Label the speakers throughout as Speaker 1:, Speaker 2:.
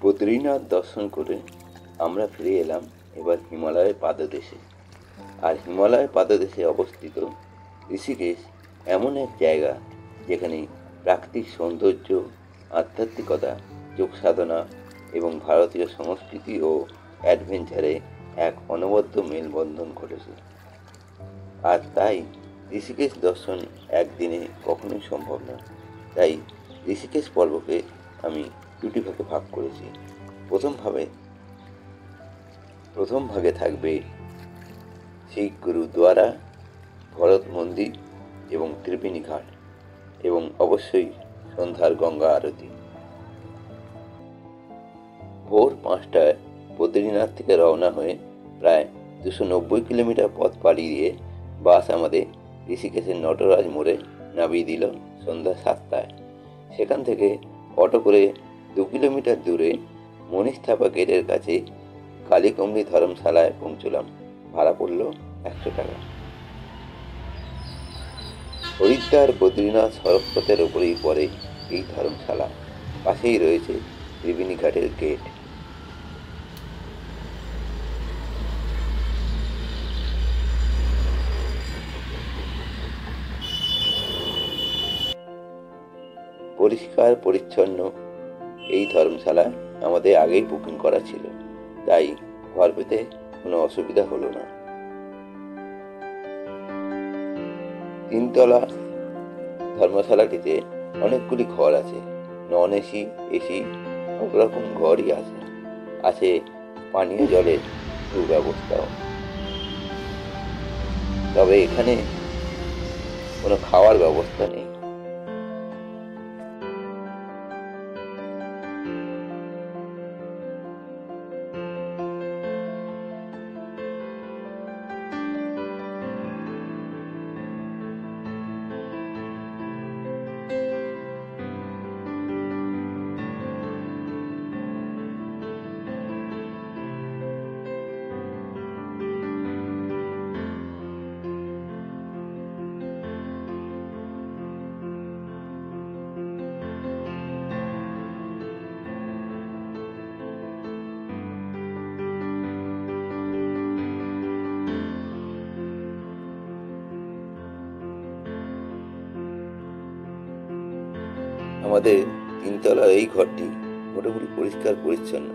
Speaker 1: বদ্রীনাথ দর্শন করে আমরা ফিরে এলাম এবার হিমালয়ের পাদদেশে। আর হিমালয়ের পাদদেশে অবস্থিত ঋষিকেশ এমন এক জায়গা যেখানে প্রাকৃতিক সৌন্দর্য, আধ্যাত্মিকতা, যোগ সাধনা এবং ভারতীয় সংস্কৃতি ও অ্যাডভেঞ্চারে এক অনবদ্য মেলবন্ধন ঘটেছে। আর তাই ঋষিকেশ দর্শন একদিনে কখনোই সম্ভব না। তাই ঋষিকেশ পর্বকে আমি দুটি ভাগে ভাগ করেছি। প্রথম ভাগে থাকবে শিখ গুরুদ্বারা, ভরত মন্দির এবং ত্রিবেণী ঘাট, এবং অবশ্যই সন্ধ্যার গঙ্গা আরতি। ভোর 5টায় বদ্রীনাথ থেকে রওনা হয়ে প্রায় 290 কিলোমিটার পথ পাড়ি দিয়ে বাস আমাদের ঋষিকেশের নটরাজ মোড়ে নামিয়ে দিল সন্ধ্যা 7টায়। সেখান থেকে অটো করে 2 কিলোমিটার দূরে মণিস্থাপা গেটের কাছে কালীকুমরি ধর্মশালায় পৌঁছলাম। ভাড়া পড়ল 100 টাকা। হরিদ্বার বদ্রীনাথ সড়কপথের ওপরেই পড়ে এই ধর্মশালা। পাশেই রয়েছে ত্রিবেণী ঘাটের গেট। পরিষ্কার পরিচ্ছন্ন এই ধর্মশালা আমাদের আগেই বুকিং করা ছিল, তাই ঘর পেতে কোনো অসুবিধা হলো না। 3তলা ধর্মশালাটিতে অনেকগুলি ঘর আছে। নন এসি, এসি সব রকম ঘরই আছে পানীয় জলের সুব্যবস্থাও। তবে এখানে কোনো খাওয়ার ব্যবস্থা নেই। আমাদের 3তলার এই ঘরটি মোটামুটি পরিষ্কার পরিচ্ছন্ন।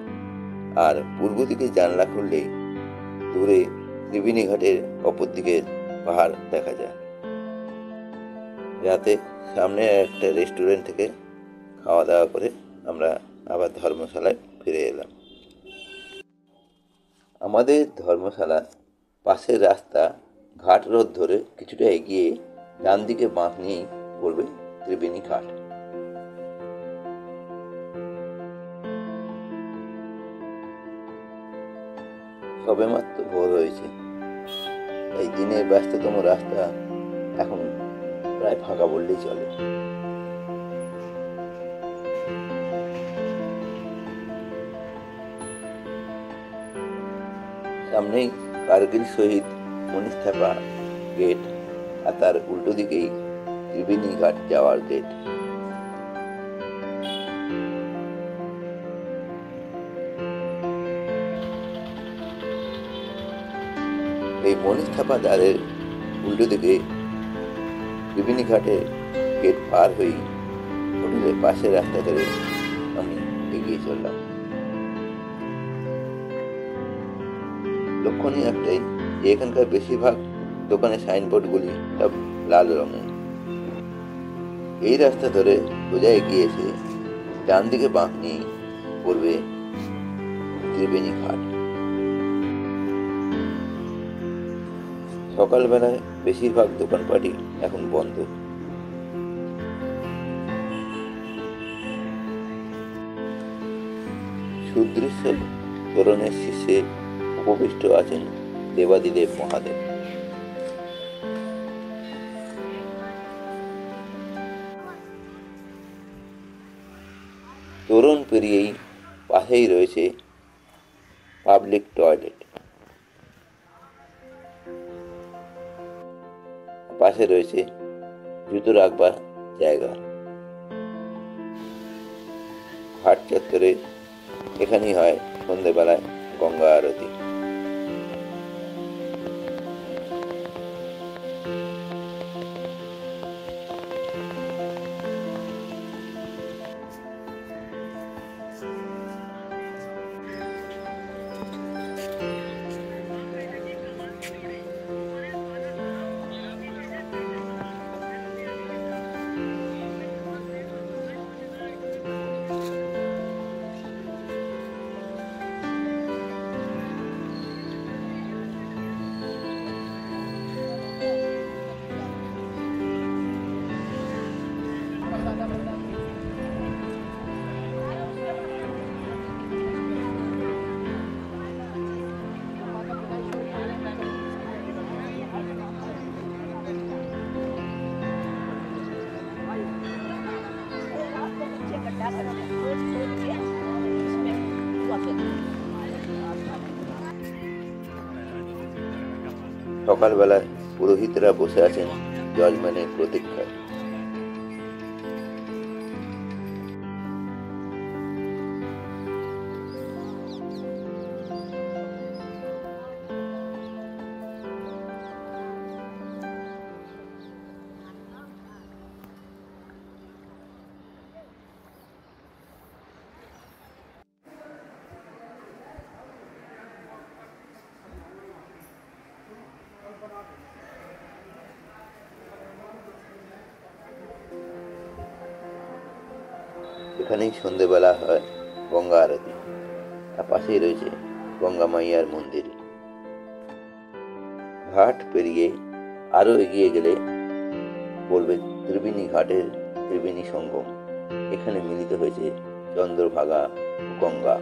Speaker 1: আর পূর্ব দিকে জানলা খুললেই দূরে ত্রিবেণী ঘাটের অপর দিকে পাহাড় দেখা যায়। রাতে সামনে একটা রেস্টুরেন্ট থেকে খাওয়া দাওয়া করে আমরা আবার ধর্মশালায় ফিরে এলাম। আমাদের ধর্মশালার পাশের রাস্তা ঘাট রোড ধরে কিছুটা এগিয়ে ডান দিকে বাঁক নিয়েই পড়বে ত্রিবেণী ঘাট। সবেমাত্র ভোর হয়েছে, এই দিনের ব্যস্ততম রাস্তা এখন প্রায় ফাঁকা বললেই চলে। সামনেই কার্গিল শহীদ মণিস্থাপা গেট, আর তার উল্টো দিকেই ত্রিবেণী ঘাট যাওয়ার গেট। এই মণিস্থাপা দ্বারের উল্টো দিকে ত্রিবেণী ঘাটের গেট পার হয়েই হোটেলের পাশের রাস্তা ধরে আমি এগিয়ে চললাম। লক্ষণীয় একটাই যে এখানকার বেশিরভাগ দোকানের সাইনবোর্ডগুলি সব লাল রঙের। এই রাস্তা ধরে সোজা এগিয়েছে ডান দিকে বাঁক নিয়ে পড়বে ত্রিবেণী ঘাট। সকালবেলায় বেশিরভাগ দোকানপাটই এখন বন্ধ। সুদৃশ্য তোরণের শীর্ষে উপবিষ্ট আছেন দেবাদিদেব মহাদেব। তোরণ পেরিয়েই পাশেই রয়েছে পাবলিক টয়লেট। পাশে রয়েছে জুতো রাখবার জায়গা। ঘাট চত্বরে এখানেই হয় সন্ধেবেলায় গঙ্গা আরতি। সকালবেলায় পুরোহিতরা বসে আছেন যজমানের প্রতীক্ষায়। এখানেই সন্ধেবেলা হয় গঙ্গা আরতি। আর পাশেই রয়েছে গঙ্গা মাইয়ার মন্দির। ঘাট পেরিয়ে আরো এগিয়ে গেলে বলবে ত্রিবেণী ঘাটের ত্রিবেণী সঙ্গম। এখানে মিলিত হয়েছে চন্দ্রভাগা গঙ্গা।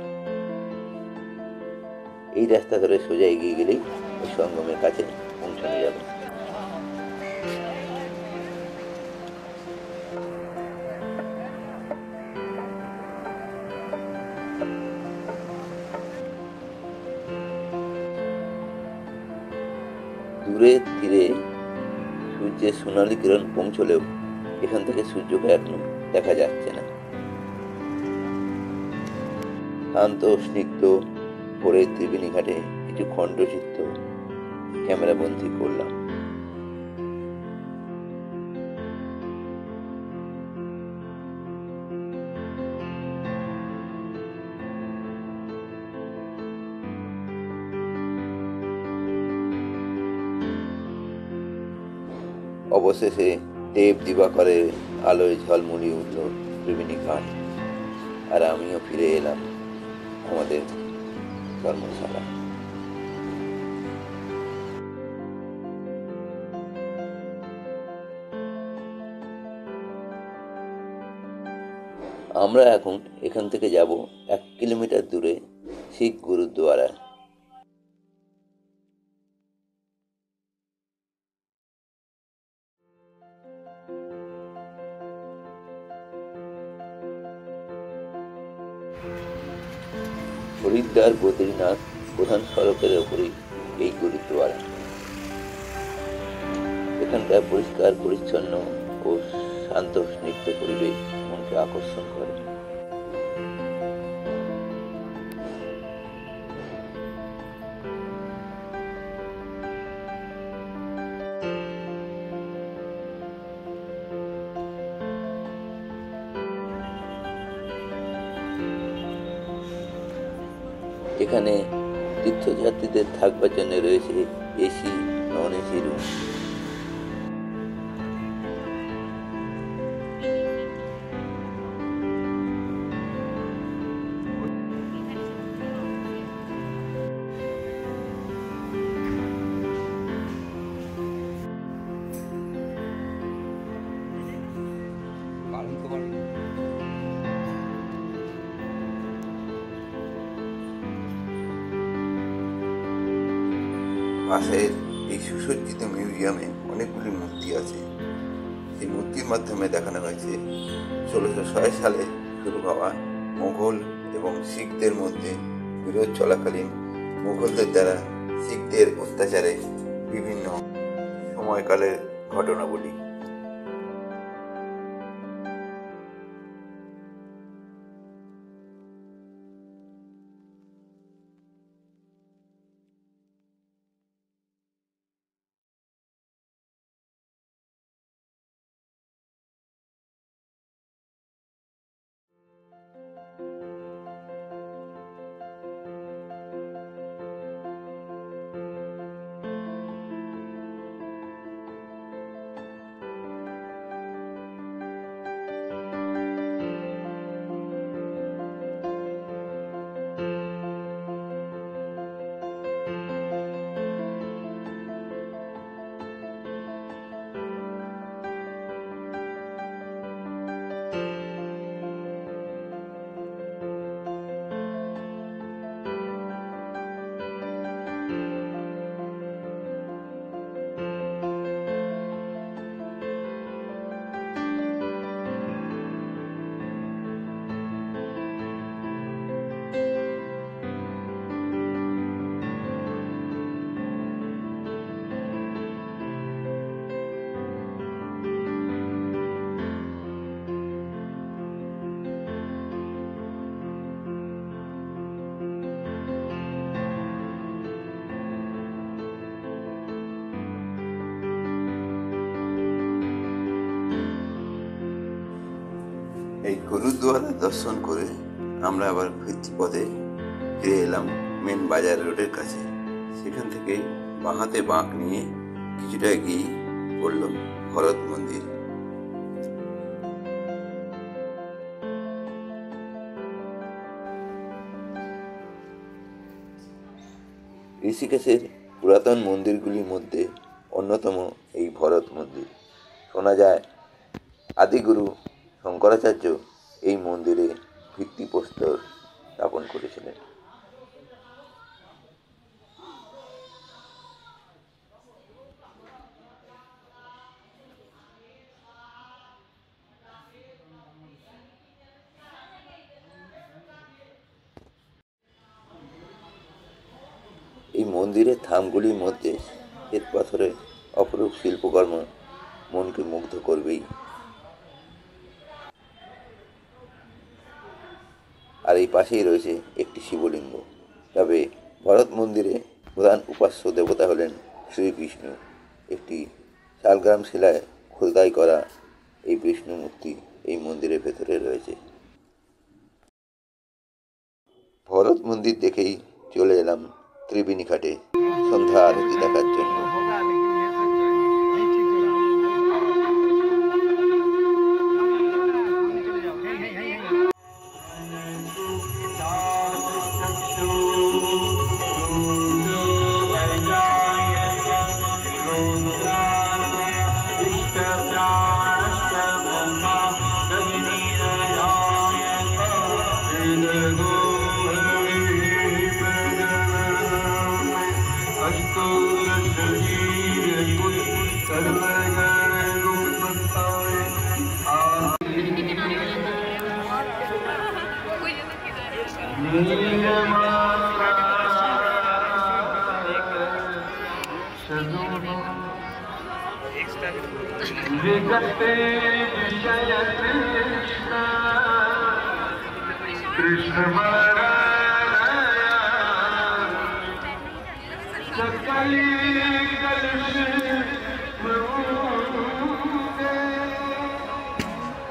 Speaker 1: এই রাস্তা ধরে সোজা এগিয়ে গেলেই ওই সঙ্গমের কাছে পৌঁছানো যাবে। দূরের তীরে সূর্যের সোনালী কিরণ পৌঁছলেও এখান থেকে সূর্যকে এখনো দেখা যাচ্ছে না। শান্ত স্নিগ্ধ ভোরের ত্রিবেণী ঘাটে কিছু খণ্ডচিত্র ক্যামেরা বন্দী করলাম। অবশেষে দেব দিবাকরের আলোয় ঝলমলিয়ে উঠল ত্রিবেণী ঘাট। আর আমিও ফিরে এলাম আমাদের ধর্মশালা। আমরা এখন এখান থেকে যাব 1 কিলোমিটার দূরে শিখ গুরুদ্বারা। হরিদ্বার বদ্রীনাথ প্রধান সড়কের ওপরেই এই গুরুদ্বারা। এখানকার পরিষ্কার পরিচ্ছন্ন ও শান্ত স্নিগ্ধ পরিবেশ মনকে আকর্ষণ করে। এখানে তীর্থযাত্রীদের থাকবার জন্য রয়েছে এসি, নন এসি রুম। পাশের এই সুসজ্জিত মিউজিয়ামে অনেকগুলি মূর্তি আছে। এই মূর্তির মাধ্যমে দেখানো হয়েছে 1606 সালে শুরু হওয়া মোগল এবং শিখদের মধ্যে বিরোধ চলাকালীন মুঘলদের দ্বারা শিখদের অত্যাচারে বিভিন্ন সময়কালের ঘটনাবলী। এই গুরুদুয়ারা দর্শন করে আমরা আবার ফিরতি পথে ফিরে এলাম মেন বাজার রোডের কাছে। সেখান থেকে বাঁহাতে বাঁক নিয়ে কিছুটা এগিয়ে পড়ল ভরত মন্দির। ঋষিকেশের পুরাতন মন্দিরগুলির মধ্যে অন্যতম এই ভরত মন্দির। শোনা যায় আদিগুরু শঙ্করাচার্য এই মন্দিরে ভিত্তিপ্রস্তর স্থাপন করেছিলেন। এই মন্দিরের থামগুলির মধ্যে শ্বেত পাথরের অপরূপ শিল্পকর্ম মনকে মুগ্ধ করবেই। আর এই পাশেই রয়েছে একটি শিবলিঙ্গ। তবে ভরত মন্দিরে প্রধান উপাস্য দেবতা হলেন শ্রীবিষ্ণু। একটি শালগ্রাম শিলায় খোদাই করা এই বিষ্ণু মূর্তি এই মন্দিরের ভেতরে রয়েছে। ভরত মন্দির দেখেই চলে এলাম ত্রিবেণী ঘাটে সন্ধ্যা আরতি দেখার জন্য।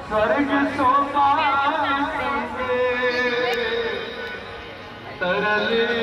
Speaker 2: स्वर्ग सोपान तरले